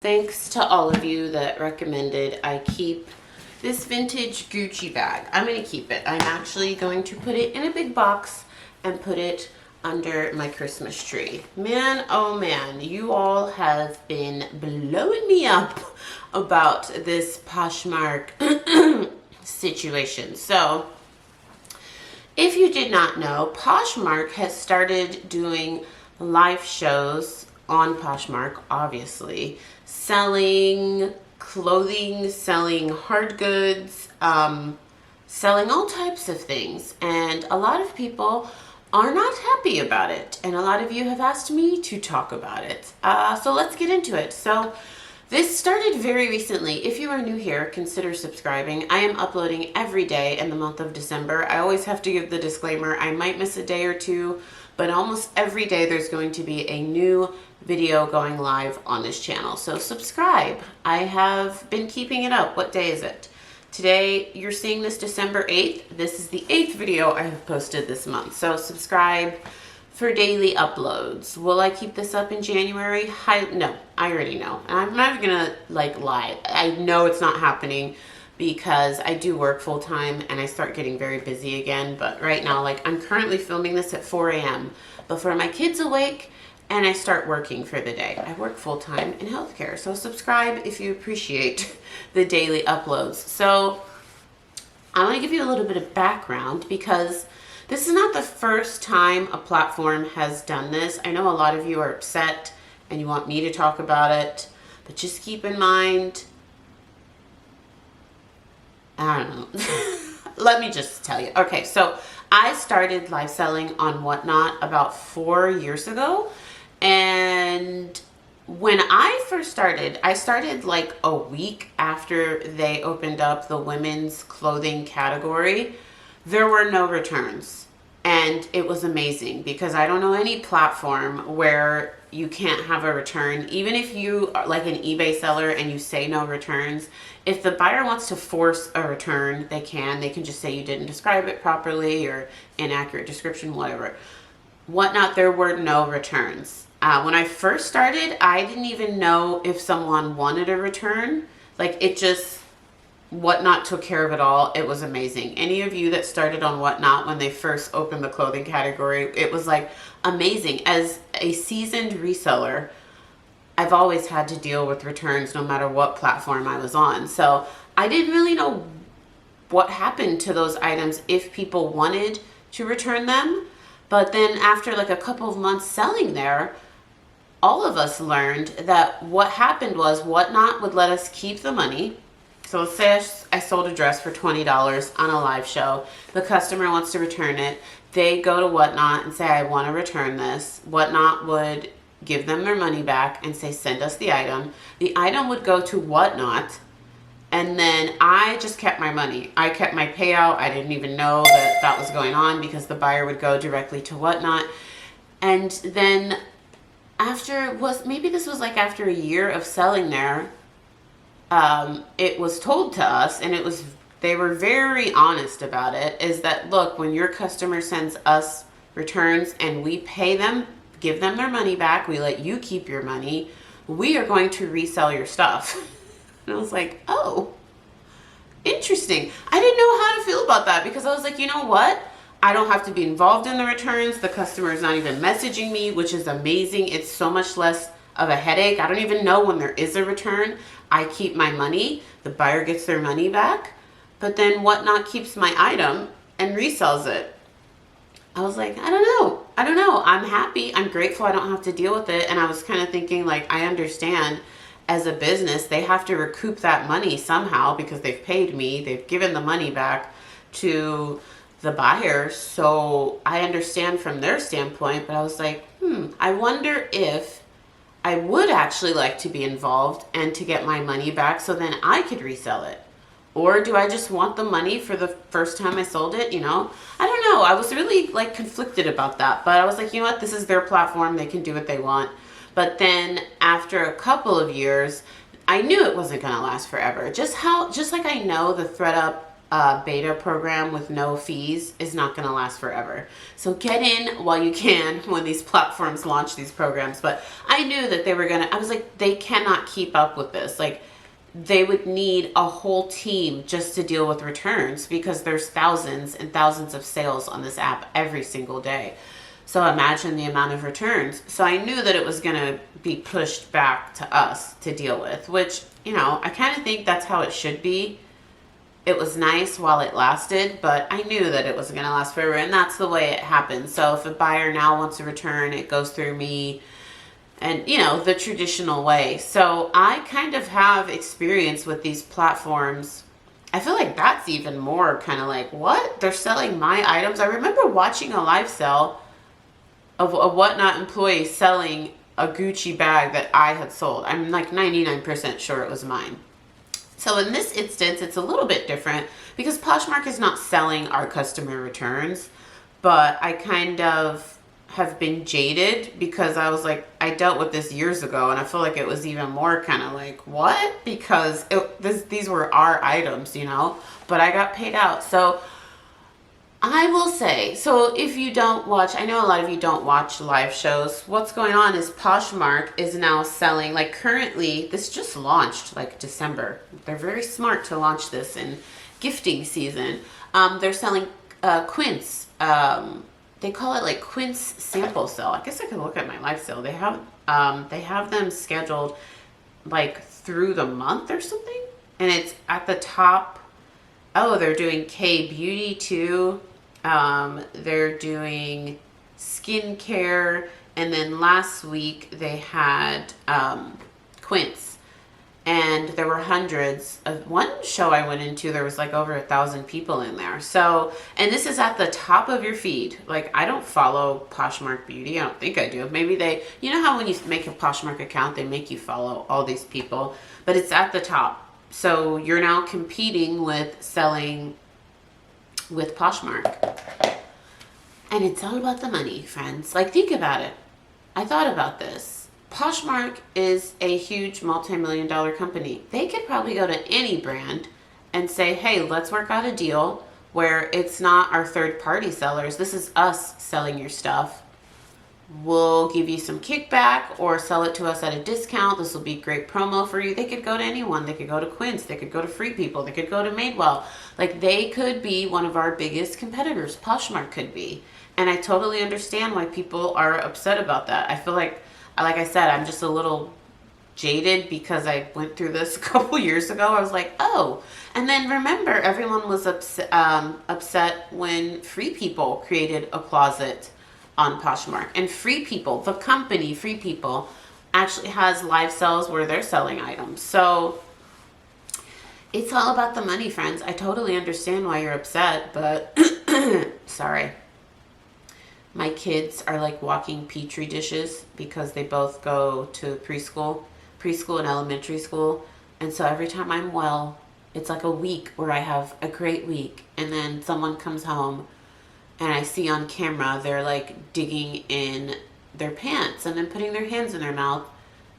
Thanks to all of you that recommended I keep this vintage Gucci bag. I'm going to keep it. I'm actually going to put it in a big box and put it under my Christmas tree. Man, oh man, you all have been blowing me up about this Poshmark situation. So, if you did not know, Poshmark has started doing live shows on Poshmark, obviously, selling clothing, selling hard goods, selling all types of things. And a lot of people are not happy about it. And a lot of you have asked me to talk about it. So let's get into it. So this started very recently. If you are new here, consider subscribing. I am uploading every day in the month of December. I always have to give the disclaimer, I might miss a day or two, but almost every day there's going to be a new video going live on this channel. So subscribe. I have been keeping it up. What day is it? Today, you're seeing this December 8th. This is the 8th video I have posted this month. So subscribe for daily uploads. Will I keep this up in January? No, I already know. I'm not gonna lie. I know it's not happening because I do work full time and I start getting very busy again. But right now, I'm currently filming this at 4 a.m. before my kid's awake and I start working for the day. I work full time in healthcare. So subscribe if you appreciate the daily uploads. So I want to give you a little bit of background because this is not the first time a platform has done this. I know a lot of you are upset and you want me to talk about it, but just keep in mind, I don't know. Let me just tell you. Okay, so I started live selling on Whatnot about 4 years ago. And when I first started, I started like a week after they opened up the women's clothing category. There were no returns. And it was amazing because I don't know any platform where you can't have a return. Even if you are like an eBay seller and you say no returns, if the buyer wants to force a return, they can. They can just say you didn't describe it properly or inaccurate description, whatever. Whatnot, there were no returns. When I first started, I didn't even know if someone wanted a return. Whatnot took care of it all. It was amazing. Any of you that started on Whatnot when they first opened the clothing category, it was amazing. As a seasoned reseller, I've always had to deal with returns no matter what platform I was on. So I didn't really know what happened to those items if people wanted to return them. But then after a couple of months selling there, all of us learned that what happened was Whatnot would let us keep the money. So let's say I sold a dress for $20 on a live show. The customer wants to return it. They go to Whatnot and say, I want to return this. Whatnot would give them their money back and say, send us the item. The item would go to Whatnot. And then I just kept my money. I kept my payout. I didn't even know that was going on because the buyer would go directly to Whatnot. And then maybe this was after a year of selling there, it was told to us, and they were very honest about it, is that, look, when your customer sends us returns and we pay them, give them their money back, we let you keep your money, we are going to resell your stuff. And I was like, oh, interesting. I didn't know how to feel about that because I was like, you know what? I don't have to be involved in the returns. The customer is not even messaging me, which is amazing. It's so much less of a headache. I don't even know when there is a return. I keep my money. The buyer gets their money back. But then Whatnot keeps my item and resells it. I was like, I don't know. I'm happy. I'm grateful I don't have to deal with it. And I was kind of thinking, I understand as a business, they have to recoup that money somehow because they've paid me. They've given the money back to the buyer. So I understand from their standpoint, but I was like, I wonder if I would actually like to be involved and to get my money back so then I could resell it. Or do I just want the money for the first time I sold it, I don't know. I was really conflicted about that, but I was like, you know what? This is their platform. They can do what they want. But then after a couple of years, I knew it wasn't going to last forever. Just like I know the ThredUp beta program with no fees is not going to last forever. So get in while you can when these platforms launch these programs. But I knew that they were going to, I was like, they cannot keep up with this. Like, they would need a whole team just to deal with returns because there's thousands and thousands of sales on this app every single day. So imagine the amount of returns. So I knew that it was going to be pushed back to us to deal with, which, you know, I kind of think that's how it should be. It was nice while it lasted, but I knew that it wasn't going to last forever, and that's the way it happens. So if a buyer now wants a return, it goes through me, and, you know, the traditional way. So I kind of have experience with these platforms. I feel like that's even more kind of like, what? They're selling my items? I remember watching a live sale of a Whatnot employee selling a Gucci bag that I had sold. I'm like 99% sure it was mine. So in this instance, it's a little bit different because Poshmark is not selling our customer returns, but I kind of have been jaded because I was like, I dealt with this years ago, and I feel like it was even more kind of like, what? Because these were our items, you know, but I got paid out. So I will say, so if you don't watch, I know a lot of you don't watch live shows. What's going on is Poshmark is now selling, like currently, this just launched like December. They're very smart to launch this in gifting season. They're selling quints. They call it like quints sample sale. I guess I could look at my live sale. They have them scheduled like through the month or something. And it's at the top. Oh, they're doing K-beauty too. They're doing skincare, and then last week they had quints, and there were hundreds of one show I went into. There was like over 1,000 people in there. So, and this is at the top of your feed. Like, I don't follow Poshmark Beauty. I don't think I do. Maybe they, you know how when you make a Poshmark account, they make you follow all these people, but it's at the top. So you're now competing with selling with Poshmark. And it's all about the money, friends. Like, think about it. I thought about this. Poshmark is a huge multi-million-dollar company. They could probably go to any brand and say, hey, let's work out a deal where it's not our third-party sellers. This is us selling your stuff. We'll give you some kickback or sell it to us at a discount. This will be great promo for you. They could go to anyone. They could go to Quince. They could go to Free People. They could go to Madewell. Like, they could be one of our biggest competitors. Poshmark could be. And I totally understand why people are upset about that. I feel like I said, I'm just a little jaded because I went through this a couple years ago. I was like, oh. And then remember, everyone was upset when Free People created a closet on Poshmark. And Free People, the company Free People, actually has live sales where they're selling items. So it's all about the money, friends. I totally understand why you're upset, but sorry. My kids are like walking petri dishes because they both go to preschool and elementary school. And so every time I'm well, it's like a week where I have a great week. And then someone comes home and I see on camera they're like digging in their pants and then putting their hands in their mouth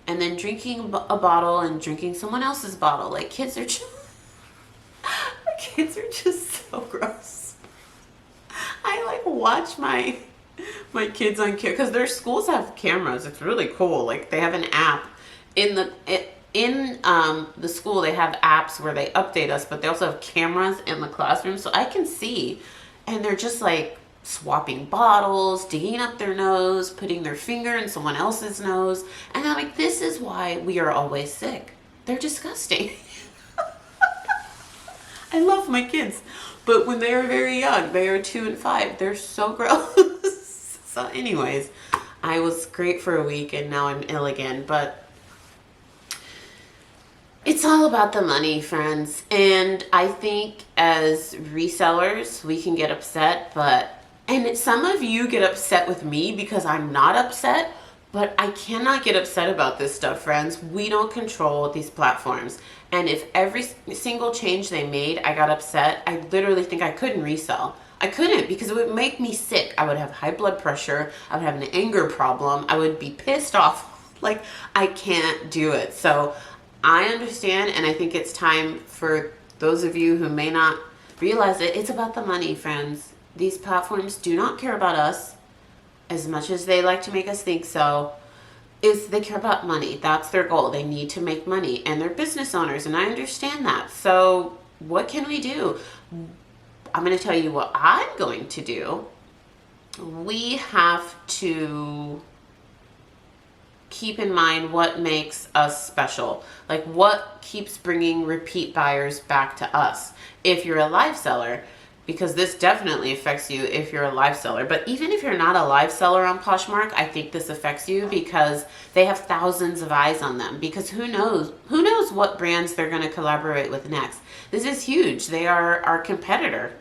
and then drinking a bottle and drinking someone else's bottle. Like, kids are just so gross. I like watch my kids on camera because their schools have cameras. It's really cool. Like, they have an app in the school. They have apps where they update us, but they also have cameras in the classroom, so I can see. And they're just like swapping bottles, digging up their nose, putting their finger in someone else's nose. And I'm like, this is why we are always sick. They're disgusting. I love my kids. But when they are very young, they are 2 and 5, they're so gross. So anyways, I was great for a week and now I'm ill again. But it's all about the money, friends. And I think as resellers, we can get upset, and some of you get upset with me because I'm not upset, but I cannot get upset about this stuff, friends. We don't control these platforms. And if every single change they made, I got upset, I literally think I couldn't resell. I couldn't, because it would make me sick. I would have high blood pressure. I would have an anger problem. I would be pissed off. Like, I can't do it. So I understand, and I think it's time for those of you who may not realize it. It's about the money, friends. These platforms do not care about us as much as they like to make us think so. They care about money. That's their goal. They need to make money, and they're business owners, and I understand that. So what can we do? I'm going to tell you what I'm going to do. We have to keep in mind what makes us special. Like, what keeps bringing repeat buyers back to us. If you're a live seller, because this definitely affects you if you're a live seller. But even if you're not a live seller on Poshmark, I think this affects you because they have thousands of eyes on them. Because who knows what brands they're going to collaborate with next. This is huge. They are our competitor.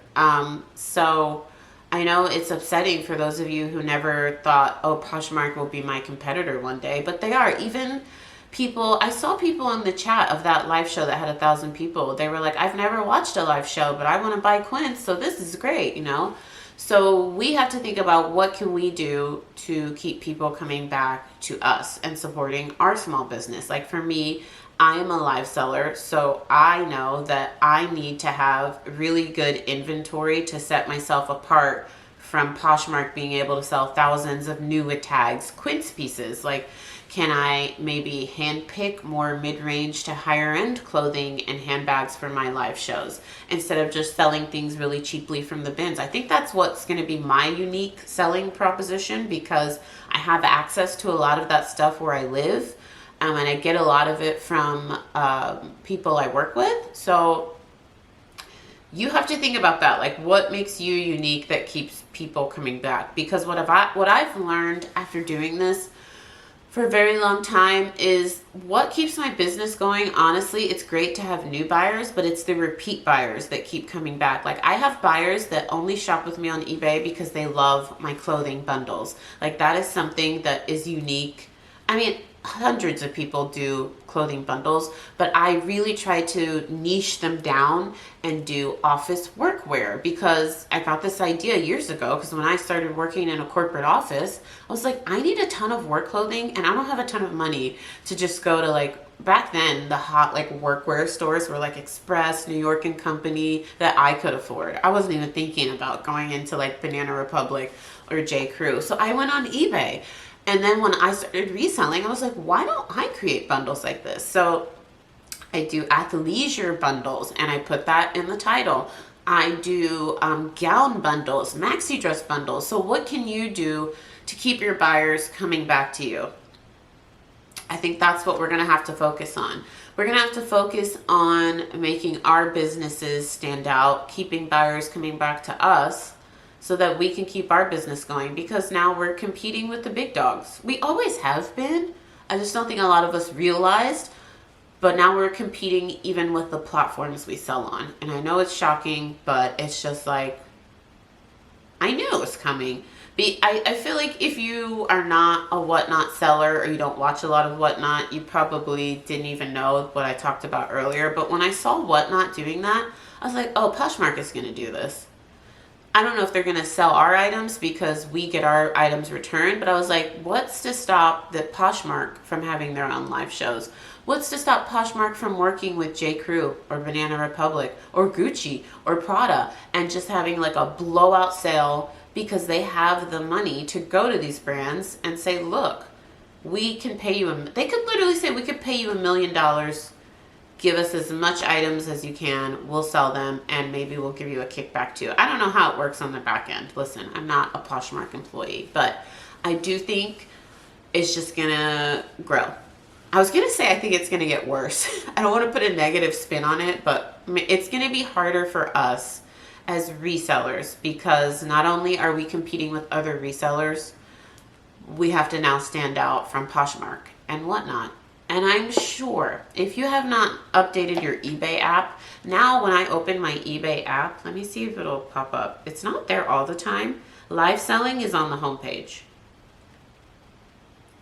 So I know it's upsetting for those of you who never thought, oh, Poshmark will be my competitor one day, but they are. Even people, I saw people in the chat of that live show that had 1,000 people. They were like, I've never watched a live show, but I want to buy Quince, so this is great, you know? So we have to think about what can we do to keep people coming back to us and supporting our small business. Like for me, I am a live seller, so I know that I need to have really good inventory to set myself apart from Poshmark being able to sell thousands of new with tags Quince pieces. Like, can I maybe handpick more mid-range to higher end clothing and handbags for my live shows instead of just selling things really cheaply from the bins? I think that's what's going to be my unique selling proposition, because I have access to a lot of that stuff where I live. And I get a lot of it from people I work with. So you have to think about that. Like, what makes you unique that keeps people coming back? Because what I've learned after doing this for a very long time is what keeps my business going. Honestly, it's great to have new buyers, but it's the repeat buyers that keep coming back. Like, I have buyers that only shop with me on eBay because they love my clothing bundles. Like, that is something that is unique. I mean, hundreds of people do clothing bundles, but I really try to niche them down and do office workwear, because I got this idea years ago, because when I started working in a corporate office, I was like, I need a ton of work clothing and I don't have a ton of money to just go to, like, back then the hot like workwear stores were like Express, New York and Company, that I could afford. I wasn't even thinking about going into like Banana Republic or J. Crew. So I went on eBay. And then when I started reselling, I was like, why don't I create bundles like this? So I do athleisure bundles, and I put that in the title. I do gown bundles, maxi dress bundles. So what can you do to keep your buyers coming back to you? I think that's what we're going to have to focus on. We're going to have to focus on making our businesses stand out, keeping buyers coming back to us, so that we can keep our business going, because now we're competing with the big dogs. We always have been. I just don't think a lot of us realized, but now we're competing even with the platforms we sell on. And I know it's shocking, but it's just like, I knew it was coming. I feel like if you are not a Whatnot seller, or you don't watch a lot of Whatnot, you probably didn't even know what I talked about earlier. But when I saw Whatnot doing that, I was like, oh, Poshmark is going to do this. I don't know if they're going to sell our items because we get our items returned, but I was like, what's to stop the Poshmark from having their own live shows? What's to stop Poshmark from working with J. Crew or Banana Republic or Gucci or Prada and just having like a blowout sale, because they have the money to go to these brands and say, look, we can pay you. They could literally say, we could pay you $1 million. Give us as much items as you can. We'll sell them, and maybe we'll give you a kickback too. I don't know how it works on the back end. Listen, I'm not a Poshmark employee, but I do think it's just gonna grow. I was gonna say I think it's gonna get worse. I don't want to put a negative spin on it, but it's gonna be harder for us as resellers, because not only are we competing with other resellers, we have to now stand out from Poshmark and Whatnot. And I'm sure if you have not updated your eBay app, now when I open my eBay app, let me see if it'll pop up. It's not there all the time. Live selling is on the homepage.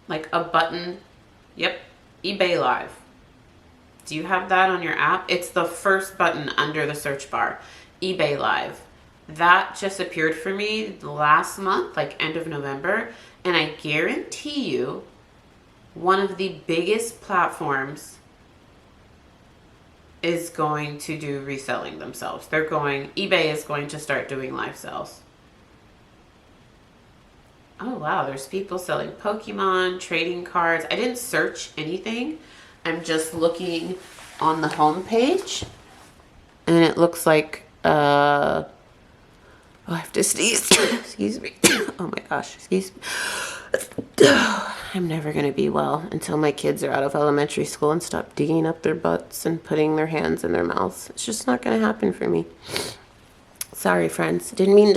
Like a button. Yep, eBay Live. Do you have that on your app? It's the first button under the search bar, eBay Live. That just appeared for me last month, like end of November. And I guarantee you, one of the biggest platforms is going to do reselling themselves. eBay is going to start doing live sales. Oh wow, there's people selling Pokemon, trading cards. I didn't search anything. I'm just looking on the home page, and it looks like oh, I have to sneeze. Excuse me. Oh my gosh, excuse me. I'm never going to be well until my kids are out of elementary school and stop digging up their butts and putting their hands in their mouths. It's just not going to happen for me. Sorry, friends. I didn't mean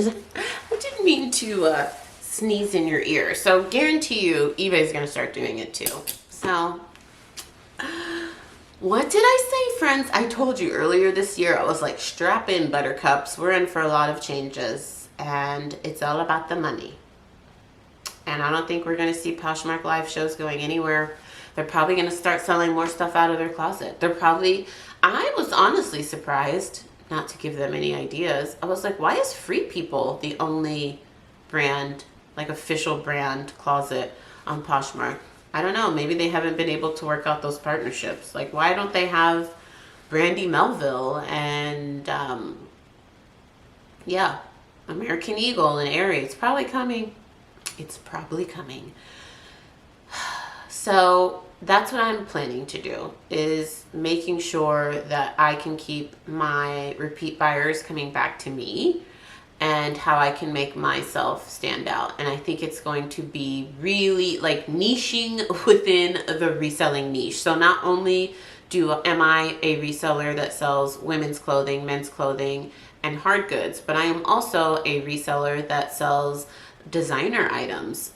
to sneeze in your ear. So guarantee you eBay's going to start doing it too. So what did I say, friends? I told you earlier this year, I was like, strap in, buttercups. We're in for a lot of changes, and it's all about the money. And I don't think we're going to see Poshmark live shows going anywhere. They're probably going to start selling more stuff out of their closet. I was honestly surprised, not to give them any ideas. I was like, why is Free People the only brand, like official brand closet on Poshmark? I don't know. Maybe they haven't been able to work out those partnerships. Like, why don't they have Brandy Melville and, yeah, American Eagle and Aerie? It's probably coming. It's probably coming. So that's what I'm planning to do, is making sure that I can keep my repeat buyers coming back to me, and how I can make myself stand out. And I think it's going to be really like niching within the reselling niche. So not only am I a reseller that sells women's clothing, men's clothing, and hard goods, but I am also a reseller that sells designer items,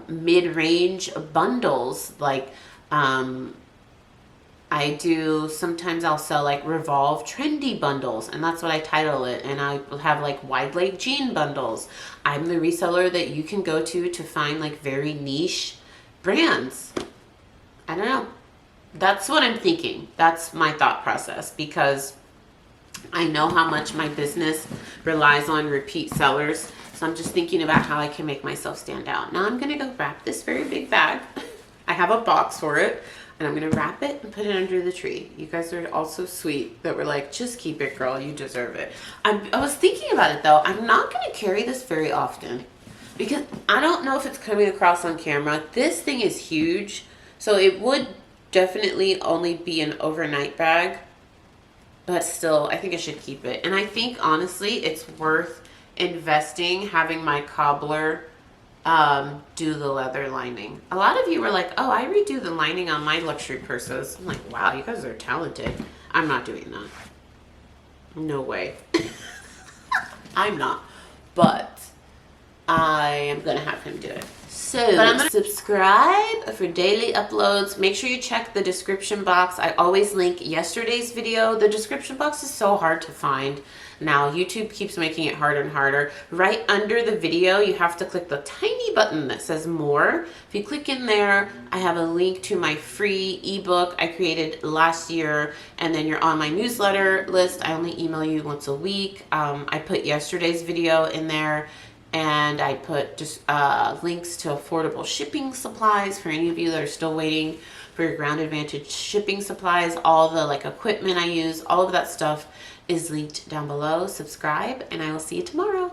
mid-range bundles. Like sometimes I'll sell like Revolve trendy bundles, and that's what I title it. And I will have like wide leg jean bundles. I'm the reseller that you can go to find like very niche brands. I don't know. That's what I'm thinking. That's my thought process, because I know how much my business relies on repeat sellers. So I'm just thinking about how I can make myself stand out. Now I'm going to go wrap this very big bag. I have a box for it, and I'm going to wrap it and put it under the tree. You guys are all so sweet that we're like, just keep it, girl. You deserve it. I was thinking about it, though. I'm not going to carry this very often, because I don't know if it's coming across on camera. This thing is huge, so it would definitely only be an overnight bag. But still, I think I should keep it. And I think, honestly, it's worth investing having my cobbler do the leather lining. A lot of you were like, oh, I redo the lining on my luxury purses. I'm like, wow, you guys are talented. I'm not doing that. No way. I'm not. But I am going to have him do it. So, I'm going to subscribe for daily uploads. Make sure you check the description box. I always link yesterday's video. The description box is so hard to find now. YouTube keeps making it harder and harder. Right under the video, you have to click the tiny button that says more. If you click in there, I have a link to my free ebook I created last year, and then you're on my newsletter list. I only email you once a week. I put yesterday's video in there. And I put just links to affordable shipping supplies for any of you that are still waiting for your Ground Advantage shipping supplies. All the like equipment I use, all of that stuff is linked down below. Subscribe, and I will see you tomorrow.